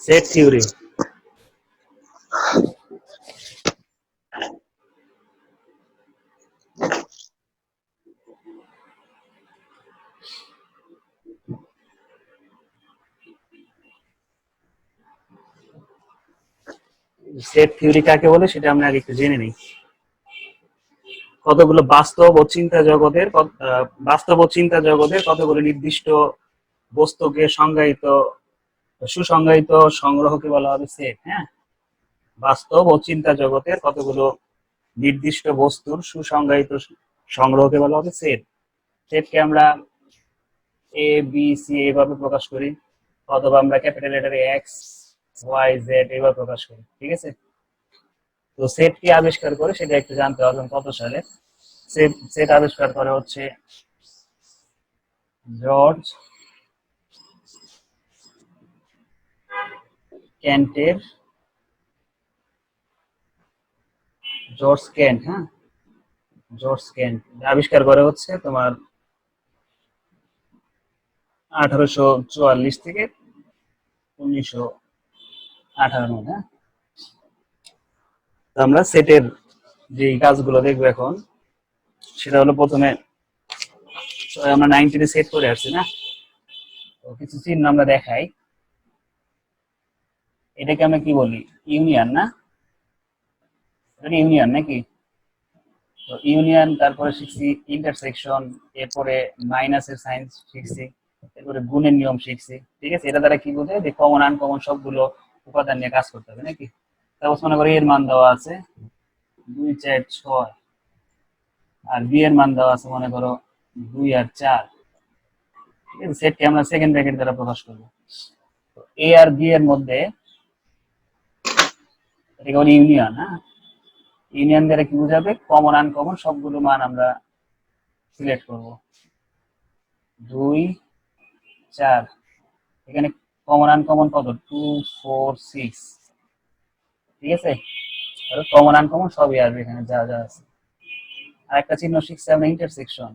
Set theory. Set theory কাকে বলে সেটা আমরা আগে একটু জেনে নিই। কতগুলো বাস্তব ও চিন্তা জগতের কতগুলো নির্দিষ্ট বস্তুকে সুসংজ্ঞায়িত সংগ্রহকে বলা হবে সেট। হ্যাঁ, বাস্তব ও চিন্তা জগতের কতগুলো নির্দিষ্ট বস্তুর সুসংজ্ঞায়িত সংগ্রহকে বলা হবে সেট। সেটকে আমরা এ বি সি এইভাবে প্রকাশ করি, অথবা আমরা ক্যাপিটাল লেটারে এক্স ওয়াই জেড এইভাবে প্রকাশ করি। ঠিক আছে, তো সেট কি আবিষ্কার করে সেটা একটু জানতে হবে কত সালে। সেট আবিষ্কার করে হচ্ছে জর্জ কেন্টের জর্জ কেন্ট। হ্যাঁ, জর্জ কেন্ট আবিষ্কার করে হচ্ছে তোমার 1844 থেকে 1918 মধ্যে। হ্যাঁ, আমরা সেটের যে কাজগুলো দেখবো এখন, সেটা হলো প্রথমে আমরা 19 সেট করে আসছি না, তো কিছু চিহ্ন আমরা দেখাই। এটাকে আমরা কি বলি? ইউনিয়ন না? এটা ইউনিয়ন নাকি? তো ইউনিয়ন, তারপরে শিখছি ইন্টারসেকশন, এরপরে মাইনাসের সাইন শিখছি, এরপরে গুণের নিয়ম শিখছি। ঠিক আছে, এটা দ্বারা কি বোঝায় যে কমন আনকমন সবগুলো উপাদান নিয়ে কাজ করতে হবে নাকি। তারপর মনে করি এর মান দেওয়া আছে 2 4 6, আর বি এর মান দেওয়া আছে মনে করো 2 আর 4। ঠিক আছে, সেটকে আমরা সেকেন্ড ব্র্যাকেট দ্বারা প্রকাশ করবো। তো এ আর বি এর মধ্যে এটাকে বলি ইউনিয়ন। হ্যাঁ, ইউনিয়ন দ্বারা কি বোঝাবে? কমন আনকমন সবগুলো মান আমরা সিলেক্ট করব। 2 4, এখানে কমন আনকমন কত? 2 4 6। ঠিক আছে, কমন আনকমন সবই আসবে এখানে যা যা আছে। আর একটা চিহ্ন শিখছি আমরা ইন্টারসেকশন।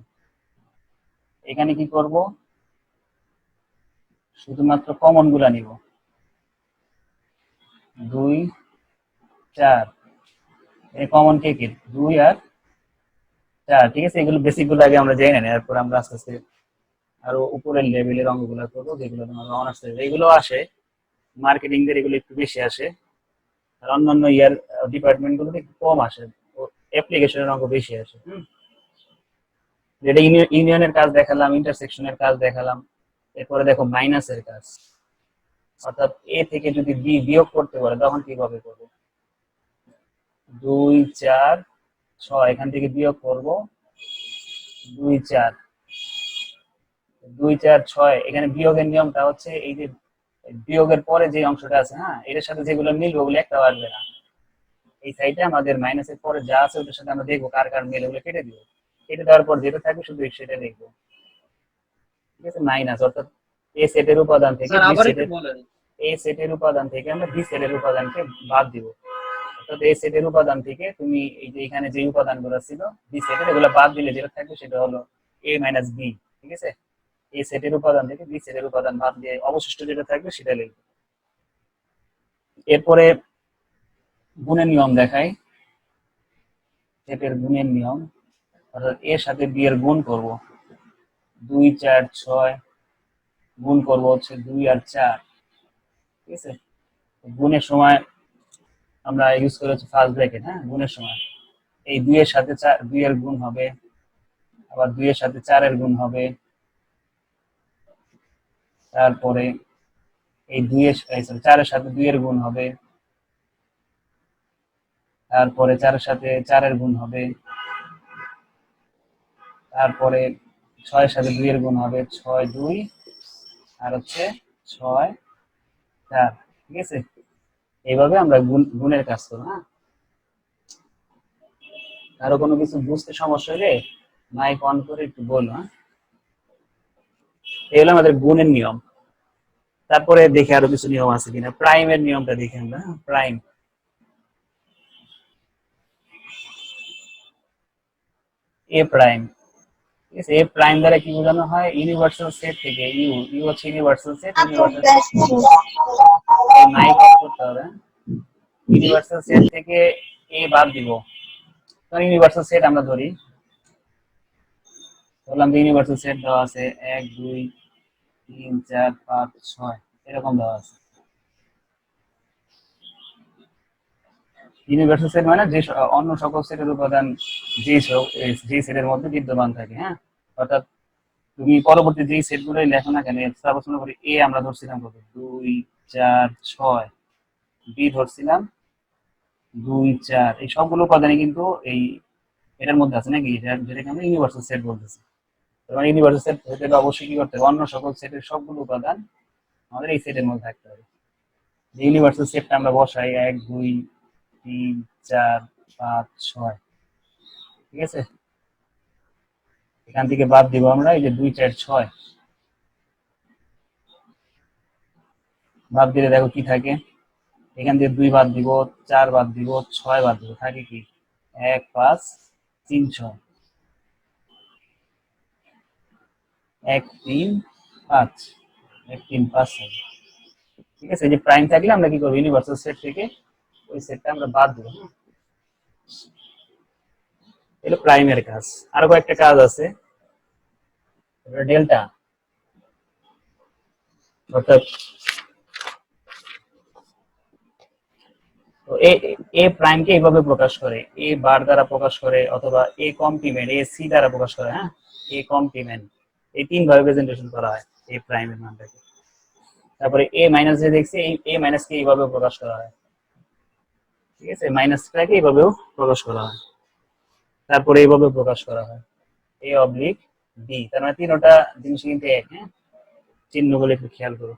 এখানে কি করব? শুধুমাত্র কমন গুলা নিব। 2 4, এই কমন কে কে? 2 আর 4। ঠিক আছে, এগুলো বেসিক গুলো আগে আমরা জেনে নেই, এরপর আমরা আস্তে আস্তে আরো উপরের লেভেলের অঙ্কগুলো করবো, যেগুলো তোমার অনার্স এগুলো আসে। মার্কেটিং দের এগুলো একটু বেশি আসে, আর অন্যান্য ইয়ার ডিপার্টমেন্ট গুলোতে একটু কম আসে, অ্যাপ্লিকেশনের অঙ্ক বেশি আসে। যেটা ইউনিয়নের কাজ দেখালাম, ইন্টারসেকশনের কাজ দেখালাম, এরপরে দেখো মাইনাসের কাজ, অর্থাৎ এ থেকে যদি বি বিয়োগ করতে পারে তখন কিভাবে করবো? 2 4 6, এখান থেকে বিয়োগ করব 2 4 2 4 6। এখানে বিয়োগের নিয়মটা হচ্ছে এই যে বিয়োগের পরে যে অংশটা আছে, হ্যাঁ, এটার সাথে যেগুলো মিলবে ওগুলো একটাও আসবে না। এই সাইডে আমাদের মাইনাসের পরে যা আছে ওটার সাথে আমরা দেখবো কার কার মিলে, ওগুলো কেটে দিব। কেটে দেওয়ার পর যেটা থাকবে শুধু সেটা দেখবো। ঠিক আছে, মাইনাস অর্থাৎ এ সেটের উপাদান থেকে আমরা বি সেটের উপাদানকে বাদ দিব। অর্থাৎ এ সেটের উপাদান থেকে তুমি এই যে এখানে যে উপাদানগুলো ছিল বি সেটের, এগুলো বাদ দিলে যেটা থাকবে সেটা হলো এ মাইনাস বি। ঠিক আছে, এ সেটের উপাদান থেকে বি সেটের উপাদান বাদ দিয়ে অবশিষ্ট যেটা থাকবে সেটা লিখবে। এরপরে গুণের নিয়ম দেখাই। সেটের গুণের নিয়ম, অর্থাৎ এর সাথে বি এর গুণ করব। 2 4 6 গুণ করব হচ্ছে 2 আর 4। ঠিক আছে, গুণের সময় আমরা ইউজ করে হচ্ছে ফার্স্ট ব্র্যাকেট। হ্যাঁ, গুণের সময় এই 2 এর সাথে 2 এর গুণ হবে, আবার 2 এর সাথে 4 এর গুণ হবে, তারপরে এই 4 এর সাথে 2 এর গুণ হবে, তারপরে 4 এর সাথে 4 এর গুণ হবে, তারপরে 6 এর সাথে 2 এর গুণ হবে, 6 2 আর হচ্ছে 6 4। ঠিক আছে, এইভাবে আমরা গুণের কাজ করব। হ্যাঁ, কারো কোনো কিছু বুঝতে সমস্যা হলে মাইক অন করে একটু বলো। হ্যাঁ, এই হলো আমাদের গুণের নিয়ম। তারপরে দেখে আরো কিছু নিয়ম আছে কিনা। প্রাইমের নিয়মটা দেখে আমরা। প্রাইম, এ প্রাইম। ঠিক আছে, এ প্রাইম দ্বারা কি বোঝানো হয়? ইউনিভার্সাল সেট থেকে ইউ হচ্ছে ইউনিভার্সাল সেট, নাই করতে হবে। ইউনিভার্সাল সেট থেকে এ বাদ দিব। কারণ ইউনিভার্সাল সেট আমরা ধরি, বললাম যে ইউনিভার্সাল সেট দেওয়া আছে 1 2 3 4 5 6 এরকম দেওয়া আছে। ইউনিভার্সাল সেট মানে যে অন্য সকল সেটের উপাদান যে সেটের মধ্যে বিদ্যমান থাকে। হ্যাঁ, অর্থাৎ তুমি পরবর্তী যেই সেটগুলোই লেখো না কেন, সাপোজ মনে করি এ আমরা ধরছিলাম কত 2 4 6, বি ধরছিলাম 2 4, এই সবগুলো উপাদানই কিন্তু এই এটার মধ্যে আছে নাকি, যেটাকে আমরা ইউনিভার্সাল সেট বলতেছি। তোমার ইউনিভার্সাল সেট হতে গেলে অবশ্যই কি করতে হবে, অন্য সকল সেটের সবগুলো উপাদান আমাদের এই সেটের মধ্যে থাকতে হবে। ইউনিভার্সাল সেটটা আমরা বসাই 1 2 3 4 5 6, ঠিক আছে। এখান থেকে বাদ দিব আমরা এই যে 2 4 6, বাদ দিলে দেখো কি থাকে, এখান থেকে 2 বাদ দিব, 4 বাদ দিব, 6 বাদ দিব, থাকে কি 1 5 3 6, 1 3 5, 1 3 5 6, ঠিক আছে। এই যে প্রাইম থাকলে আমরা কি করব, ইউনিভার্সাল সেট থেকে ওই সেটটা আমরা বাদ দিব। এটা প্রাইমের কাজ। আরো কয়েকটা কাজ আছে, ডেল্টা, অর্থাৎ তো এ প্রাইমকে এইভাবে প্রকাশ করে, এ বার দ্বারা প্রকাশ করে, অথবা এ কমপ্লিমেন্ট এ সি দ্বারা প্রকাশ করে। হ্যাঁ, এ কমপ্লিমেন্ট, এই তিন ভাবে প্রেজেন্টেশন করা হয় এ প্রাইমের মানটাকে। তারপরে এ মাইনাস যে দেখছি, এই এ মাইনাস কে এইভাবে প্রকাশ করা হয়, ঠিক আছে, মাইনাসটাকে এইভাবেও প্রকাশ করা হয়। তারপরে এইভাবে প্রকাশ করা হয় এ অবলিক বি, তার মানে তিনটা জিনিস কিন্তু এক। হ্যাঁ, চিহ্নগুলো একটু খেয়াল করো।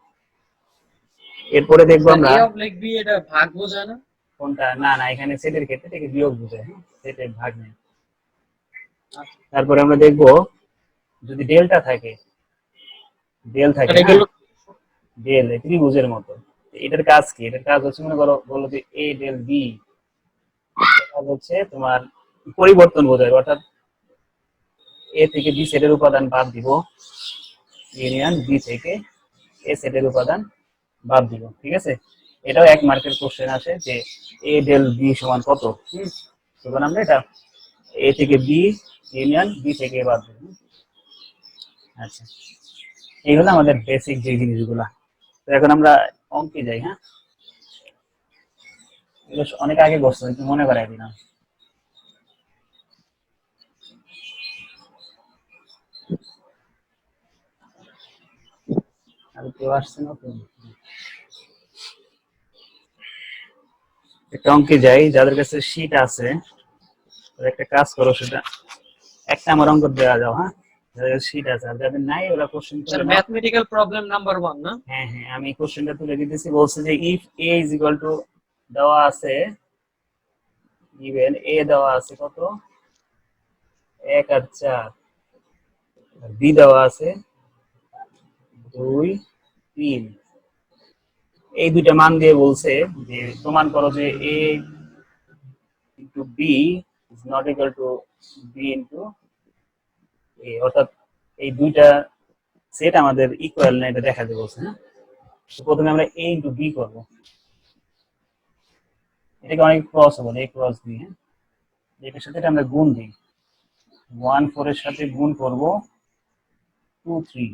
এরপরে দেখবো আমরা এ অবলিক বি, এটা ভাগ বোঝায় না কোনটা, না না, এখানে সেটের ক্ষেত্রে থেকে বিয়োগ বোঝায়, সেটের ভাগ নেই। তারপরে আমরা দেখব যদি ডেল্টা থাকে, ডেল থাকে না, ডেল ত্রিভুজের মতো, এটার কাজ কি, এটার কাজ হচ্ছে মনে করো, বলো যে এ ডেল বি, কাজ হচ্ছে তোমার পরিবর্তন বোঝায়, অর্থাৎ এ থেকে বি সেটের উপাদান বাদ দিব, ইউনিয়ন বি থেকে এ সেটের উপাদান বাদ দিব, ঠিক আছে। এটাও এক মার্কের কোশ্চেন আসে যে এ ডেল বি সমান কত, তখন আমরা এটা এ থেকে বি ইউনিয়ন বি থেকে এ বাদ দিব। আচ্ছা, এই হলো আমাদের বেসিক যে জিনিসগুলা। তো এখন আমরা অঙ্কে যাই। হ্যাঁ, এগুলো অনেক আগে বসতো, একটু মনে করাই দিলাম। আর কেউ আসছে না তো, একটা অঙ্কে যাই। যাদের কাছে শীট আছে একটা কাজ করো, সেটা একটা আমার অঙ্ক দেওয়া যাও। হ্যাঁ, যাদের কাছে শীট আছে, আর যাদের নাই ওরা কোশ্চেন স্যার? করে নাও। ম্যাথমেটিক্যাল প্রবলেম নাম্বার 1 না? হ্যাঁ হ্যাঁ, আমি কোশ্চেনটা তুলে দিতেছি। বলছে যে if A is equal two, দেওয়া আছে ইভেন এ দেওয়া আছে কত 1 আর 4, বি দেওয়া আছে 2 3, এই দুইটা মান দিয়ে বলছে যে প্রমাণ করো যে A into B is not equal to B into A, অর্থাৎ এই দুইটা সেট আমাদের ইকুয়াল না, এটা দেখাতে বলছে। হ্যাঁ, প্রথমে আমরা এ ইন্টু বি করবো, এটাকে অনেক ক্রস বলে, এ ক্রস বি। হ্যাঁ, এটার সাথে আমরা গুণ দিই, 1 4 এর সাথে গুণ করব 2 3,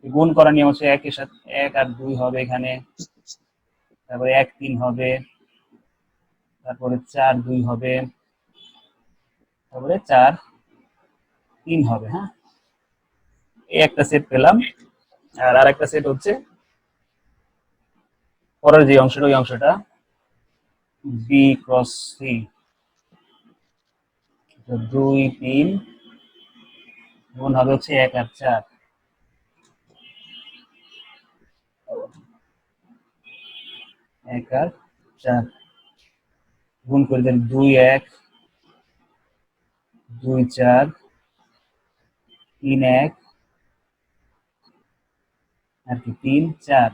গুণ করার নিয়ম হচ্ছে 1 এর সাথে 1 আর 2 হবে এখানে, তারপরে 1 3 হবে, তারপরে 4 2 হবে, তারপরে 4 3 হবে। হ্যাঁ, এই একটা সেট পেলাম। আর আরেকটা সেট হচ্ছে পরের যে অংশটা, ওই অংশটা বি ক্রস সি, 2 3 গুণ হবে হচ্ছে 1 আর 4, 1 আর 4 গুণ করে দেন 2 1 2 4 3 1 আর কি 3 4।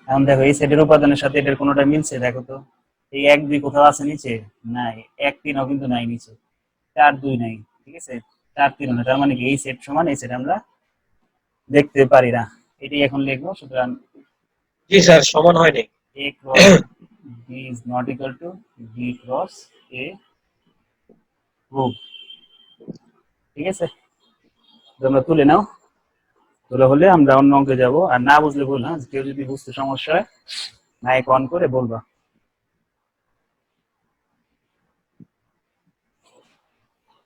এখন দেখো এই সেটের উপাদানের সাথে এটার কোনোটা মিলছে, দেখো তো। এই 1 2 কোথাও আছে নিচে, নাই। 1 3 ও কিন্তু নাই নিচে, 4 2 নাই, ঠিক আছে, 4 3 না, তার মানে কি এই সেট সমান এই সেট আমরা দেখতে পারি না। এটি এখন লিখবো। সুতরাং জি স্যার, সমান হয়নি। a cross b is not equal to b cross a proof। ঠিক আছে, তোমরা তুলে নাও। তোলা হলে আমরা অন্য অঙ্কে যাবো, আর না বুঝলে বল। হ্যাঁ, কেউ যদি বুঝতে সমস্যা হয় মাইক অন করে বলবা।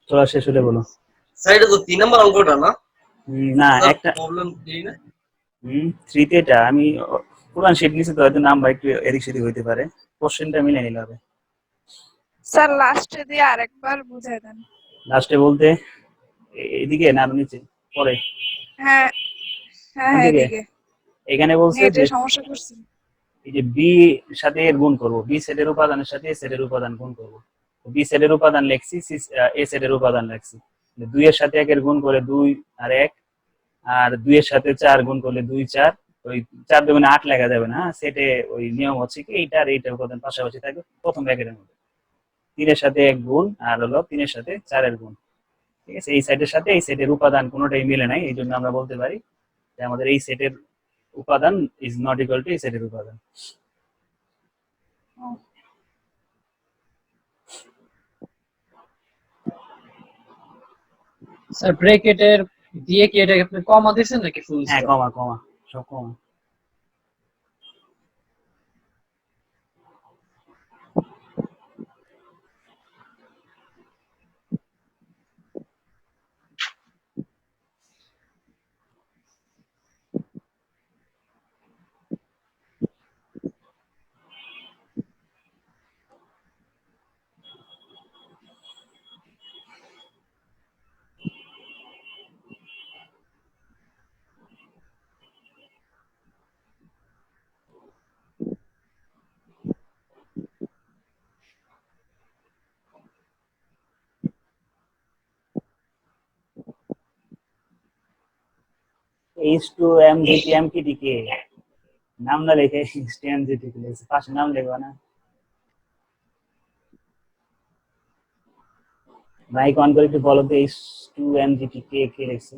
তোলা শেষ হলে বলো। স্যার এটা তো 3 নাম্বার অঙ্কটা না? না, স্যার একটা প্রবলেম 3 না? থ্রিতে এটা আমি পুরান শিট নিছি তো, হয়তো নাম্বার একটু এদিক সেদিক হইতে পারে, কোশ্চেনটা মিলে নিলে হবে। স্যার লাস্টে দিয়ে আরেকবার বুঝাই দেন। লাস্টে বলতে এদিকে না আরো নিচে পরে? হ্যাঁ হ্যাঁ কোন হ্যাঁ দিকে? এদিকে এখানে বলছে নেটে যে সমস্যা করছে। এই যে বি সাথে এর গুণ করব, বি সেটের উপাদানের সাথে এ সেটের উপাদান গুণ করব। বি সেটের উপাদান লিখছি, এ সেটের উপাদান লিখছি। 2 এর সাথে 1 এর গুণ করে 2 আর 1, আর 2 এর সাথে 4 গুণ করলে 2 4। ওই 4 2 8 লেখা যাবে না, সেটে ওই নিয়ম হচ্ছে কি এইটা আর এইটার উপাদান পাশাপাশি থাকবে প্রথম ব্র্যাকেটের মধ্যে। 3 এর সাথে 1 গুণ আর হলো 3 এর সাথে 4 এর গুণ। ঠিক আছে, এই সেটের সাথে এই সেটের উপাদান কোনোটাই মিলে নাই, এই জন্য আমরা বলতে পারি যে আমাদের এই সেটের উপাদান ইজ নট ইকুয়াল টু এই সেটের উপাদান। স্যার ব্র্যাকেটের দিয়ে কি এটা আপনি কমা দিয়েছেন নাকি ফুল হ্যাঁ, স্টপ? কমা কমা, সব কমা। H2MGTMTTK নাম না লিখে HTMGTK লিখছে, পাশে নাম লিখবা না। মাইক অন করে একটু বলো তো H2MGTK কে লিখছে?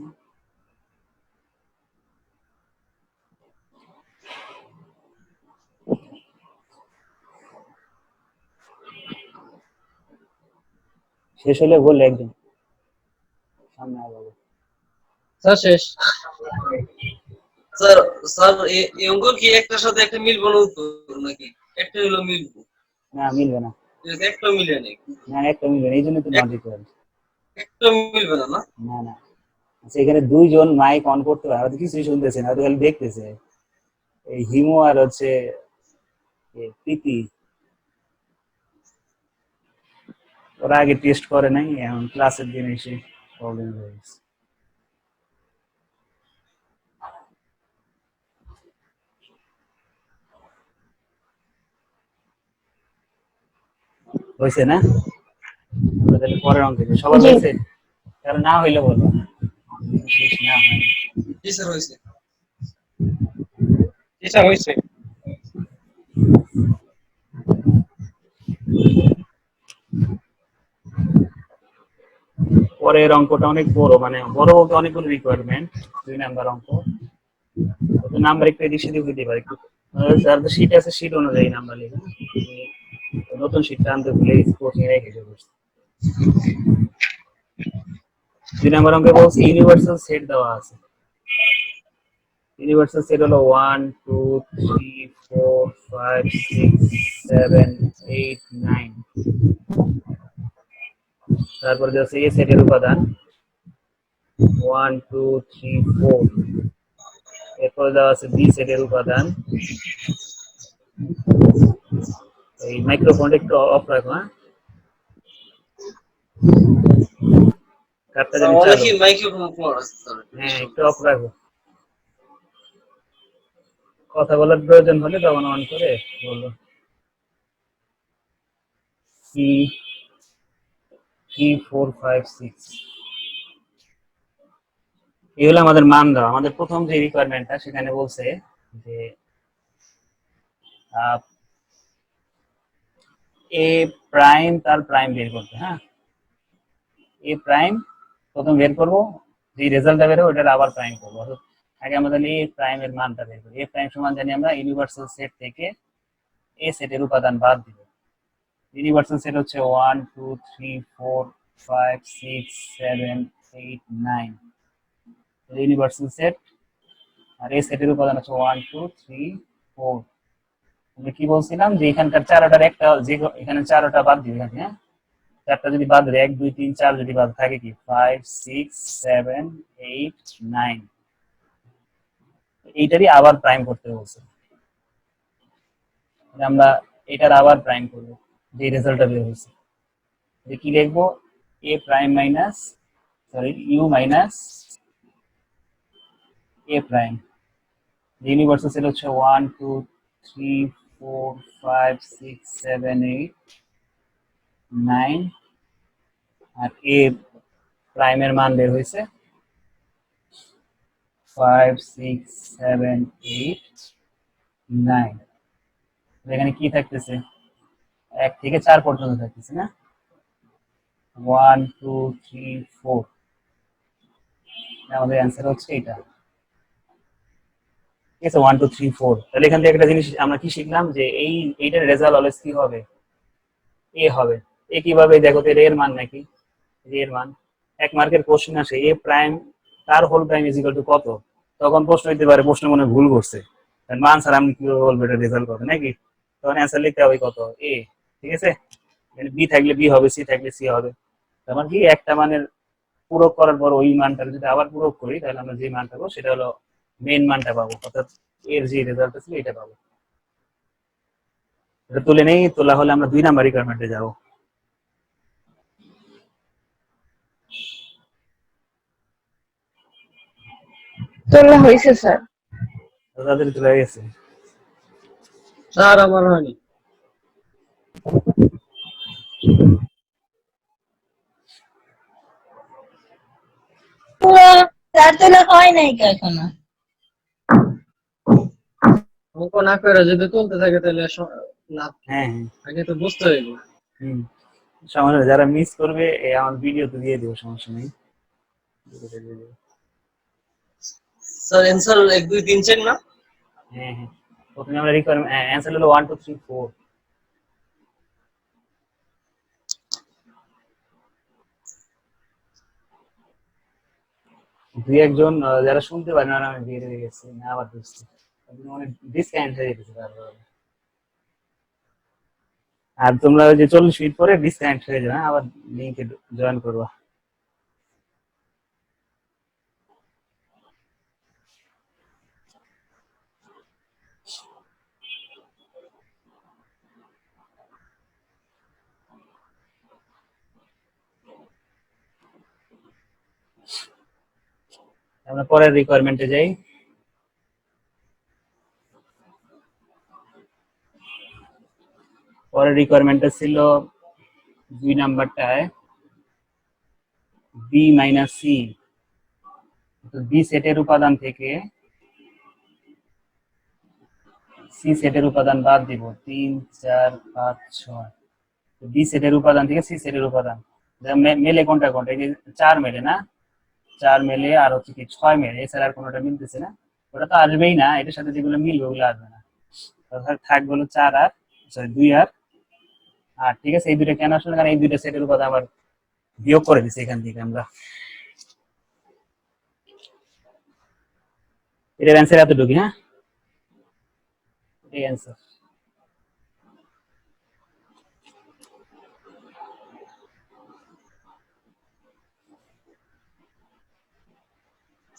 শেষ হলে বললে একদম সামনে আগাবো। স্যার শেষ। স্যার স্যার এই অঙ্ক কি একটার সাথে একটা মিলবো না উত্তর নাকি? একটা হলো মিলবো। না, মিলবে না। একটা মিলে নেই। না, একটা মিলবে না, এই জন্য তো নট ইকুয়াল। একটা মিলবে না না? না না, আচ্ছা এখানে দুইজন মাইক অন করতে পারে, হয়তো কিছুই শুনতেছে না, হয়তো খালি দেখতেছে। এই হিমু আর হচ্ছে প্রীতি, ওরা আগে টেস্ট করে নাই, এখন ক্লাসের দিন এসে প্রবলেম হয়ে গেছে। হয়েছে না? আমরা তাহলে পরের অঙ্কে যাই। সবার হয়েছে? কারণ না হইলে বলবো না, শেষ না হয়। জি স্যার হয়েছে। জি স্যার হয়েছে। পরের অঙ্কটা অনেক বড়, মানে বড় বলতে অনেকগুলো রিকোয়ারমেন্ট। 2 নাম্বার অঙ্ক, তো নাম্বার একটু এদিক সেদিক হইতে পারে একটু। যার যে শীট আছে শীট অনুযায়ী নাম্বার লিখে। নতুন শীটটা আনতে ভুলে কোচিং রেখে যাবো। 2 নাম্বার অঙ্কে বলছে ইউনিভার্সাল সেট দেওয়া আছে। ইউনিভার্সাল সেট হলো 1 2 3 4 5 6 7 8 9। তারপরে আছে এ সেটের উপাদান 1 2 3 4। এরপরে দেওয়া আছে বি সেটের উপাদান। এই মাইক্রোফোনটা একটু অফ রাখো। হ্যাঁ, কাটটা জানি চালু। অনেকই মাইক্রোফোন ফোন আছে স্যার। হ্যাঁ, একটু অফ রাখো, কথা বলার প্রয়োজন হলে তখন অন করে বলবো। কি 3 4 5 6 এই হলো আমাদের মান দেওয়া। আমাদের প্রথম যে রিকোয়ারমেন্টটা সেখানে বলছে যে এ প্রাইম তার প্রাইম বের করতে। হ্যাঁ, এ প্রাইম প্রথম বের করবো, যে রেজাল্টটা বের হবে ওটা আবার প্রাইম করবো। আগে আমরা জানি এ প্রাইম এর মানটা বের করি। এ প্রাইম সমান জানি আমরা ইউনিভার্সাল সেট থেকে এ সেটের উপাদান বাদ দিব। ইউনিভার্সাল সেট হচ্ছে 1 2 3 4 5 6 7 8 9, ইউনিভার্সাল সেট। আর এ সেটের উপাদান হচ্ছে 1 2 3 4। আমরা কি বলছিলাম যে এখানকার চারটার একটা, যে এখানে চারটা বাদ দিই, এখানে হ্যাঁ চারটা যদি বাদ দেয়, 1 2 3 4 যদি বাদ থাকে কি 5 6 7 8 9, এইটারই আবার প্রাইম করতে বলছে। আমরা এটার আবার প্রাইম করব, যে রেজাল্টটা বের হয়েছে। যে কি লিখবো, A prime minus U minus A prime. Universal set হচ্ছে 1 2 3 4 5 6 7 8 9, আর এ প্রাইমের মান বের হয়েছে 5 6 7 8 9। এখানে কি থাকতেছে, 1 থেকে 4 পর্যন্ত থাকতেছে না, 1 2 3 4। আমাদের অ্যান্সার হচ্ছে এটা, ঠিক আছে 1 2 3 4। তাহলে এখান থেকে একটা জিনিস আমরা কি শিখলাম, যে এইটার রেজাল্ট অলওয়েজ কি হবে, এ হবে। এ কিভাবে দেখো তো, এর মান নাকি এর মান 1 মার্কের কোশ্চেন আসে এ প্রাইম তার whole prime is equal to কত, তখন প্রশ্ন হইতে পারে প্রশ্ন মনে ভুল করছে, মান স্যার আমি কিভাবে বলবো এটা রেজাল্ট কত নাকি, তখন অ্যান্সার লিখতে হবে কত এ, ঠিক আছে। বি থাকলে বি হবে, সি থাকলে সি হবে। তার কি একটা মানের পূরক করার পর ওই মানটা যদি আবার পূরক করি, তাহলে আমরা যে মানটা পাবো সেটা হলো মেইন মানটা পাবো, অর্থাৎ এর যে রেজাল্ট ছিল এটা পাবো। এটা তুলে নেই, তোলা হলে আমরা 2 নাম্বার রিকোয়ারমেন্টে যাবো। তোলা হয়েছে স্যার। তাদের তুলে গেছে। স্যার আমার হয়নি। তার তোলা হয় নাই এখনো। অঙ্ক না করে যদি তুলতে থাকে তাহলে লাভ কি? হ্যাঁ হ্যাঁ আগে তো বুঝতে হইবে। হুম, সমস্যা নেই, যারা মিস করবে আমার ভিডিও তো দিয়ে দেবো, সমস্যা নেই। স্যার অ্যান্সার 1 2 3 4 না? হ্যাঁ হ্যাঁ, প্রথমে আমরা রিকোয়ারমেন্ট অ্যান্সার হলো 1 2 3 4। দুই একজন যারা শুনতে পারে না, আমি বের হয়ে গেছি না, আবার বুঝছি অনেক ডিসকানেক্ট হয়ে গেছে তারপর। আর তোমরা ওই যে 40 মিনিট পরে ডিসকানেক্ট হয়ে যাবে, আবার লিংকে জয়েন করবা। আমরা পরের রিকোয়ারমেন্টে যাই। পরের রিকোয়ারমেন্টটা ছিল 2 নাম্বারটায় বি মাইনাস সি, বি সেটের উপাদান থেকে সি সেটের উপাদান বাদ দিব, 3 4 5 6। বি সেটের উপাদান থেকে সি সেটের উপাদান মেলে কোনটা কোনটা, এই যে 4 মেলে না, 4 মেলে আর হচ্ছে কি 6 মেলে, এছাড়া আর কোনোটা মিলতেছে না। ওটা তো আসবেই না, এটার সাথে যেগুলো মিলবে ওগুলো আসবে না, থাকবে হলো 4 আর 2 আর 8। ঠিক আছে, এই দুটো কেন আসলে, কারণ এই দুইটা সেটের উপাদান আবার বিয়োগ করে দিচ্ছি এখান থেকে আমরা। এটার অ্যান্সার এতটুকু, হ্যাঁ এই অ্যান্সার।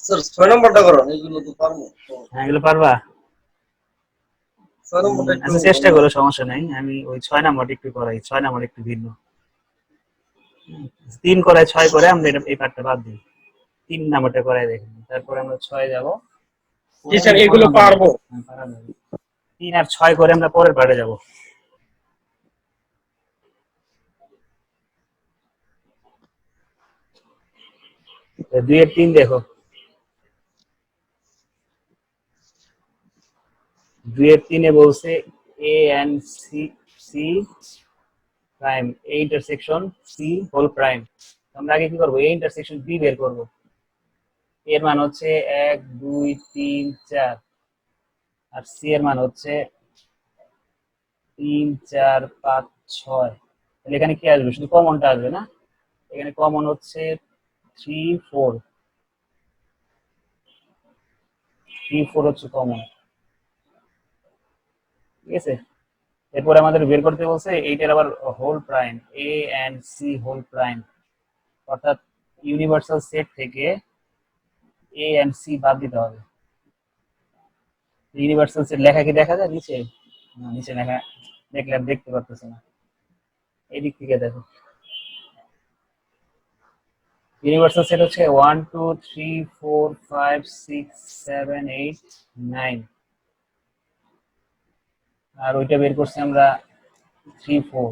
স্যার 6 নম্বরটা করো, এগুলো তো পারবো। হ্যাঁ এগুলো পারবা, 6 নম্বরটা একটু আচ্ছা চেষ্টা করো, সমস্যা নাই। আমি ওই 6 নাম্বারটা একটু করাই, 6 নাম্বার একটু ভিন্ন, 3 করায় 6 করে আমরা এটা এই পার্টটা বাদ দিই, 3 নাম্বারটা করাই দেখেন, তারপরে আমরা 6 যাব। জি স্যার এগুলো পারবো। 3 আর 6 করে আমরা পরের পার্টে যাব। দুই এর 3 দেখো, 2 এর 3 এ বলছে A and C C prime A intersection C whole prime. আমরা আগে কি করব, এ ইন্টারসেকশন বি বের করব। এর মান হচ্ছে 1 2 3 4, আর সি এর মান হচ্ছে 3 4 5 6। তাহলে এখানে কি আসবে? শুধু কমনটা আসবে না? এখানে কমন হচ্ছে 3 4, 3 4 হচ্ছে কমন। ঠিক আছে, এরপরে আমাদের বের করতে বলছে এইটার আবার whole prime, A and C whole prime, অর্থাৎ ইউনিভার্সাল সেট থেকে এ এন্ড সি বাদ দিতে হবে। ইউনিভার্সাল সেট লেখা কি দেখা যায় নিচে? না, নিচে লেখা দেখলে আর দেখতে পারতেছে না, এদিক থেকে দেখো। ইউনিভার্সাল সেট হচ্ছে 1 2 3 4 5 6 7 8 9, আর ওইটা বের করছি আমরা 3 4।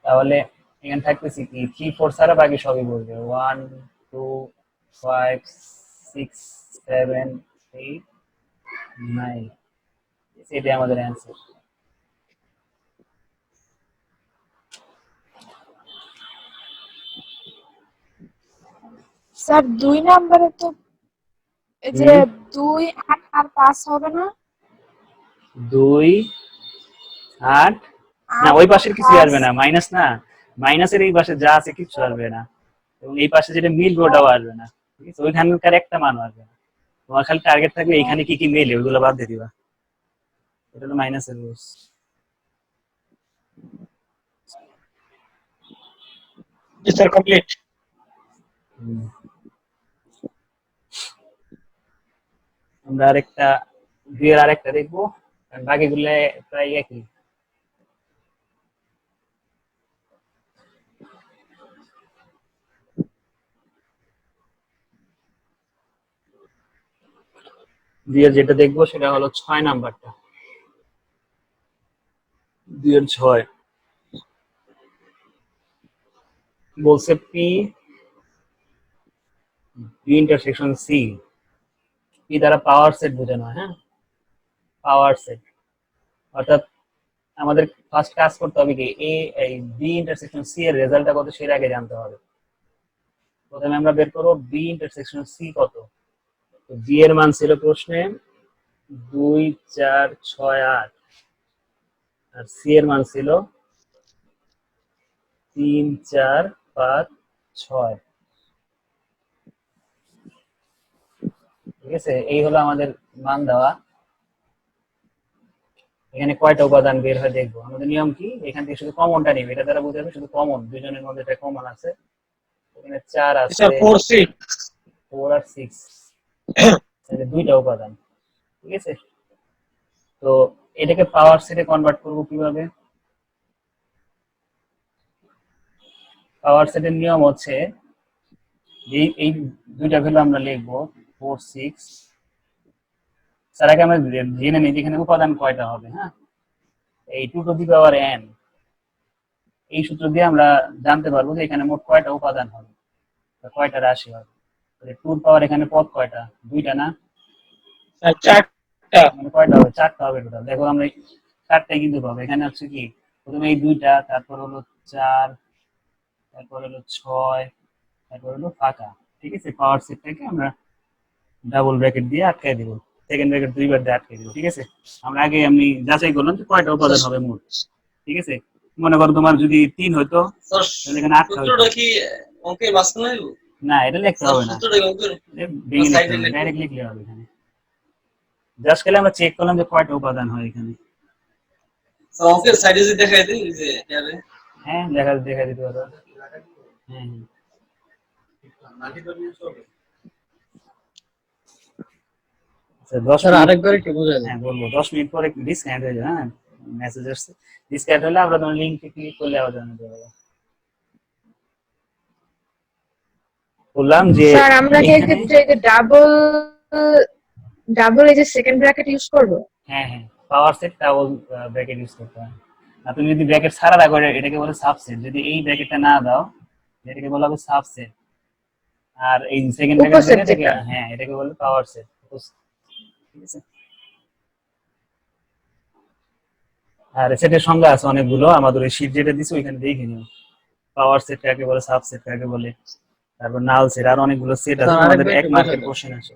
তাহলে এখানে থাকতেছে কি 3 4 ছাড়া বাকি সবই বলবে 1 2 5 6 7 8 9, এটাই আমাদের অ্যান্সার। স্যার 2 নম্বরে তো এই যে 2 8 আর 5 হবে না? 2 8, না 8 ওই পাশের কিছু 5 আসবে না, মাইনাস না, মাইনাসের এই পাশে যা আছে কিছু আসবে না, এবং এই পাশে যেটা মিলবে ওটাও আসবে না। ঠিক আছে, ওইখানকার একটা মানও আসবে না। তোমার খালি টার্গেট থাকবে এখানে কি কি মেলে ওইগুলো বাদ দিয়ে দিবা, এটা হলো মাইনাসের রুলস। Sir complete. আমরা আরেকটা দুইয়ের আরেকটা দেখবো, কারণ বাকিগুলো প্রায় একই। দুইয়ের যেটা দেখবো সেটা হলো 6 নাম্বারটা, 2 6 বলছে P B intersection C, P দ্বারা পাওয়ার সেট বোঝানো হয়। হ্যাঁ, পাওয়ার সেট, অর্থাৎ আমাদের ফার্স্ট কাজ করতে হবে কি এই বি ইন্টারসেকশন সি এর রেজাল্টটা কত সেটা আগে জানতে হবে। প্রথমে আমরা বের করব বি ইন্টারসেকশন সি কত। তো বি এর মান ছিল প্রশ্নে 2 4 6 8, আর সি এর মান ছিল 3 4 5 6। ঠিক আছে, এই হলো আমাদের মান দেওয়া। এখানে কয়টা উপাদান বের হয় দেখবো। আমাদের নিয়ম কি, এখান থেকে শুধু কমনটা নিবে, এটা দ্বারা বোঝাবে শুধু কমন, দুজনের মধ্যে একটা কমন আছে। এখানে 4 আছে, স্যার 4 6 4 আর 6, তাহলে দুইটা উপাদান। ঠিক আছে, তো এটাকে পাওয়ার সেটে কনভার্ট করব কিভাবে? পাওয়ার সেটের নিয়ম হচ্ছে এই দুইটা ভ্যালু আমরা লিখবো 4 6, তার আগে আমরা জেনে নিই এখানে উপাদান কয়টা হবে। হ্যাঁ, এই 2 টু দি পাওয়ার n, এই সূত্র দিয়ে আমরা জানতে পারবো যে এখানে মোট কয়টা উপাদান হবে, কয়টা রাশি হবে। 2 পাওয়ার এখানে পদ কয়টা? দুইটা না? স্যার 4টা। মানে কয়টা হবে? 4টা হবে টোটাল। দেখো আমরা 4টাই কিন্তু পাবো। এখানে হচ্ছে কি প্রথমে এই দুইটা, তারপর হলো 4, তারপর হলো 6, তারপর হলো ফাঁকা। ঠিক আছে, পাওয়ার সেটটাকে আমরা ডাবল ব্র্যাকেট দিয়ে আটকাই দিব, সেকেন্ড ব্র্যাকেট দুইবার দিয়ে আটকাই দিব। ঠিক আছে, আমরা আগে আমি যাচাই করলাম যে কয়টা উপাদান হবে মোট। ঠিক আছে, মনে করো তোমার যদি 3 হইতো স্যার তাহলে এখানে 8টা হইতো। সূত্রটা কি অঙ্কের মাঝখানে হইব? না, এটা লিখতে স্যার হবে না, সূত্রটা কি অঙ্কের ভেঙে লিখতে সাইডে হবে, লিখবো? ডাইরেক্ট লিখলে হবে। এখানে জাস্ট খালি আমরা চেক করলাম যে কয়টা উপাদান হয় এখানে। স্যার অঙ্কের সাইডে যদি দেখাই দিই যে এখানে হ্যাঁ, দেখা দিতে পারো। হ্যাঁ হ্যাঁ, আচ্ছা 10 স্যার মিনিট। আরেকবার একটু বুঝাই দিন। হ্যাঁ বলবো, 10 মিনিট পরে ডিসকানেক্ট হয়ে যাবে। হ্যাঁ, মেসেজ আসছে, ডিসকানেক্ট হলে আমরা তোমার লিঙ্কে ক্লিক করলে আবার জানাতে পারবো। বললাম যে স্যার আমরা কি এখানে এক্ষেত্রে এই যে ডাবল ডাবল এই যে সেকেন্ড ব্র্যাকেট ইউজ করব? হ্যাঁ হ্যাঁ, power set double bracket use করতে হয়। আর তুমি যদি ব্র্যাকেট ছাড়া রাখো এটাকে বলে সাবসেট। যদি এই ব্র্যাকেটটা না দাও এটাকে বলা হবে সাবসেট, আর এই সেকেন্ড ব্র্যাকেট উপসেট দিলে এটাকে, যেটা। হ্যাঁ এটাকে বলে পাওয়ার সেট। ঠিক আছে, আর সেটের সংজ্ঞা আছে অনেকগুলো, আমাদের ওই শীট যেটা দিছে ওইখানে দেখে নিও। পাওয়ার সেট কাকে বলে, সাবসেট কাকে বলে, তারপর নাল সেট, আর অনেকগুলো সেট আছে স্যার তোমাদের আরেকবার 1 একটু মার্কের বোঝান। কোশ্চেন আসে।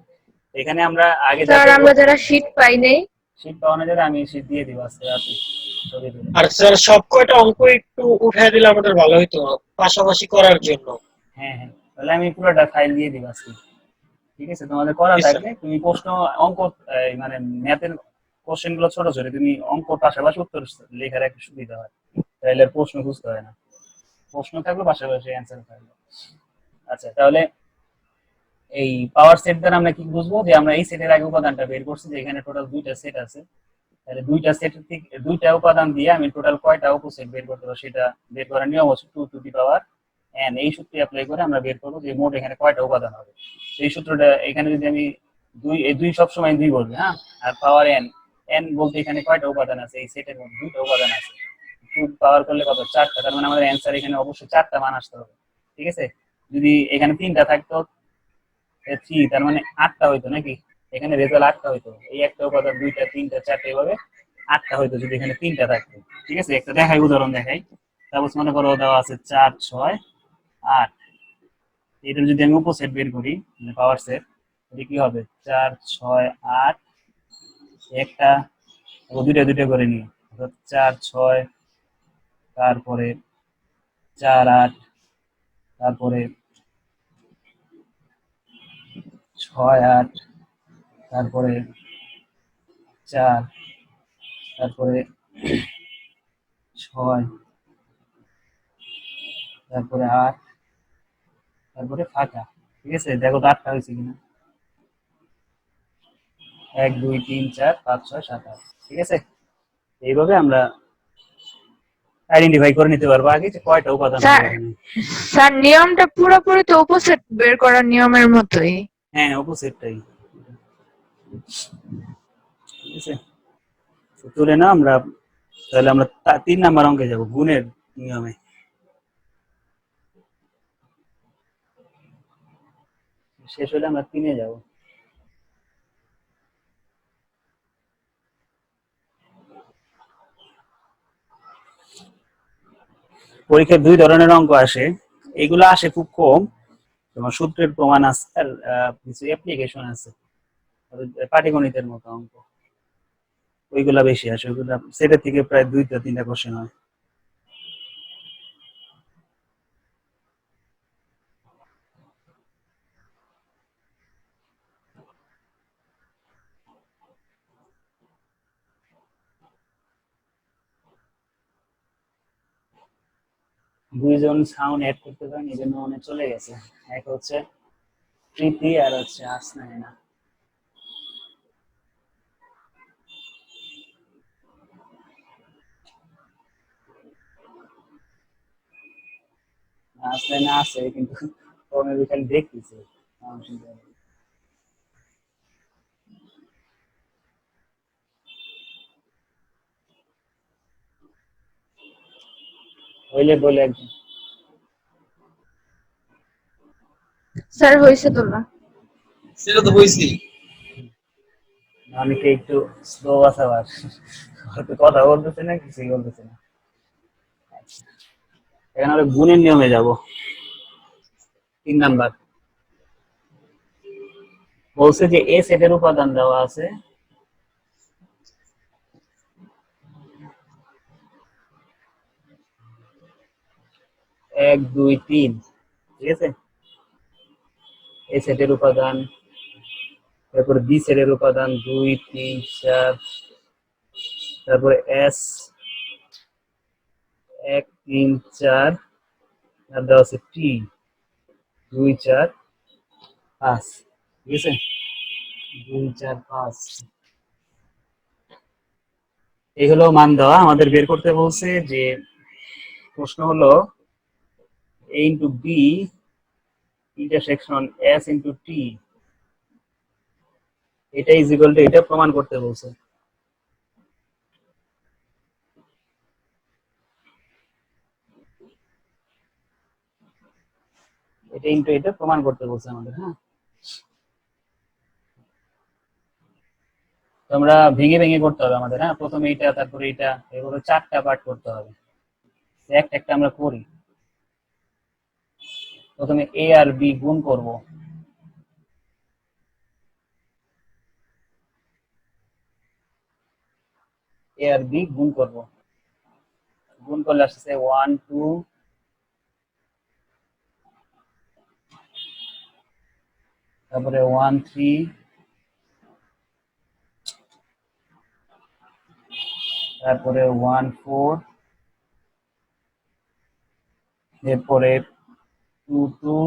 এখানে আমরা আগে স্যার যাতে আমরা যারা শীট পাই নাই, শীট পাওয়া না যাবে, আমি শীট দিয়ে দিব আজকে রাতে ছবি তুলে। আর স্যার সব কয়টা অঙ্ক একটু উঠায় দিলে আমাদের ভালো হতো পাশাপাশি করার জন্য। হ্যাঁ হ্যাঁ, তাহলে আমি পুরোটা ফাইল দিয়ে দিব আজকে। ঠিক আছে, তোমাদের করা জি স্যার। থাকলে তুমি প্রশ্ন অঙ্ক মানে ম্যাথের কোশ্চেন গুলো ছোট ছোট, তুমি অঙ্ক পাশাপাশি উত্তর লেখার একটা সুবিধা হয়, তাহলে আর প্রশ্ন বুঝতে হয় না, প্রশ্ন থাকলে পাশাপাশি অ্যান্সার থাকবে। আচ্ছা, তাহলে এই পাওয়ার সেট দ্বারা আমরা কি বুঝবো, যে আমরা এই সেটের আগে উপাদানটা বের করছি, যে এখানে টোটাল 2টা সেট আছে, তাহলে 2টা সেট থেকে 2টা উপাদান দিয়ে আমি টোটাল কয়টা উপসেট বের করতে পারবো, সেটা বের করার নিয়ম হচ্ছে 2 টু দি পাওয়ার n। এই সূত্রটি অ্যাপ্লাই করে আমরা বের করবো যে মোট এখানে কয়টা উপাদান হবে। এই সূত্রটা এখানে যদি আমি এই 2 সবসময় 2 বলবে, হ্যাঁ, আর পাওয়ার n, n বলতে এখানে কয়টা উপাদান আছে, এই সেটের মধ্যে 2টা উপাদান আছে, 2 পাওয়ার করলে কত, 4টা, তার মানে আমাদের অ্যান্সার এখানে অবশ্যই 4টা মান আসতে হবে। ঠিক আছে, যদি এখানে 3টা থাকতো 3, তার মানে 8টা হইতো নাকি, এখানে রেজাল্ট 8টা হইতো, এই একটা উপাদান 2টা 3টা 4টা এভাবে 8টা হইতো যদি এখানে 3টা থাকতো। ঠিক আছে, একটা দেখাই, উদাহরণ দেখাই। সাপোজ মনে করো দেওয়া আছে 4 6 8, এটা যদি আমি উপসেট বের করি, মানে পাওয়ার সেট, তাহলে কি হবে, 4 6 8, একটা দুইটা দুইটা করে নিই, অর্থাৎ 4 6, তারপরে 4 8, তারপরে 6 8, তারপরে 4, তারপরে 6, তারপরে 8, তারপরে ফাঁকা। ঠিক আছে, দেখো তো 8টা হয়েছে কিনা, 1 2 3 4 5 6 7 8। ঠিক আছে, এইভাবে আমরা আইডেন্টিফাই করে নিতে পারবো আগে যে কয়টা উপাদান হবে স্যার এখানে। স্যার নিয়মটা পুরোপুরি তো উপসেট বের করার নিয়মের মতোই। হ্যাঁ, অপোজিটটাই। ঠিক আছে, তো তুলে না আমরা, তাহলে আমরা 3 নাম্বার অঙ্কে যাব, গুণের নিয়মে। শেষ হলে আমরা 3-এ যাব। পরীক্ষায় 2 ধরনের অঙ্ক আসে, এগুলো আসে খুব কম, তোমার সূত্রের প্রমাণ আছে আর কিছু অ্যাপ্লিকেশন আছে, পাটিগণিতের মতো অঙ্ক, ওইগুলা বেশি আসে, ওইগুলা সেটের থেকে প্রায় 2-3টা কোশ্চেন হয়। দুইজন সাউন্ড অ্যাড করতে পারেন, এই জন্য মনে চলে গেছে, এক হচ্ছে প্রীতি আর হচ্ছে আসনায়না। আসনায়না আছে কিন্তু ফোনে খালি দেখতেছে, sound শুনতে পারে না। হইলে বলে একদম। স্যার হয়েছে তো না? সেটা তো হয়েছি। অনেকে একটু স্লো আছে, আবার হয়তো কথা বলতেছে না, কিছুই বলতেছে না। এখানে আমরা গুণের নিয়মে যাব। 3 নাম্বার বলছে যে এ সেটের উপাদান দেওয়া আছে, এক দুই তিন। ঠিক আছে, এ সেটের উপাদান, তারপরে বি সেটের উপাদান 2 3 4, তারপরে এস 1 3 4, আর দেওয়া আছে টি 2 4 5। ঠিক আছে, 2 4 5, এই হলো মান দেওয়া, আমাদের বের করতে বলছে যে প্রশ্ন হলো a into B intersection S into T, এটা ইজ ইকুয়াল টু, এটা প্রমাণ করতে বলছে। এটা ইন্টু এটা প্রমাণ করতে বলছে আমাদের। হ্যাঁ, তো আমরা ভেঙে ভেঙে করতে হবে আমাদের। হ্যাঁ, প্রথমে এটা, তারপরে এটা, এভাবে 4টা পার্ট করতে হবে, একটা একটা আমরা করি। প্রথমে এ আর বি গুণ করব, এ আর বি গুণ করব, গুণ করলে আসছে 1 2, তারপরে 1 3, তারপরে 1 4, এরপরে 2 2,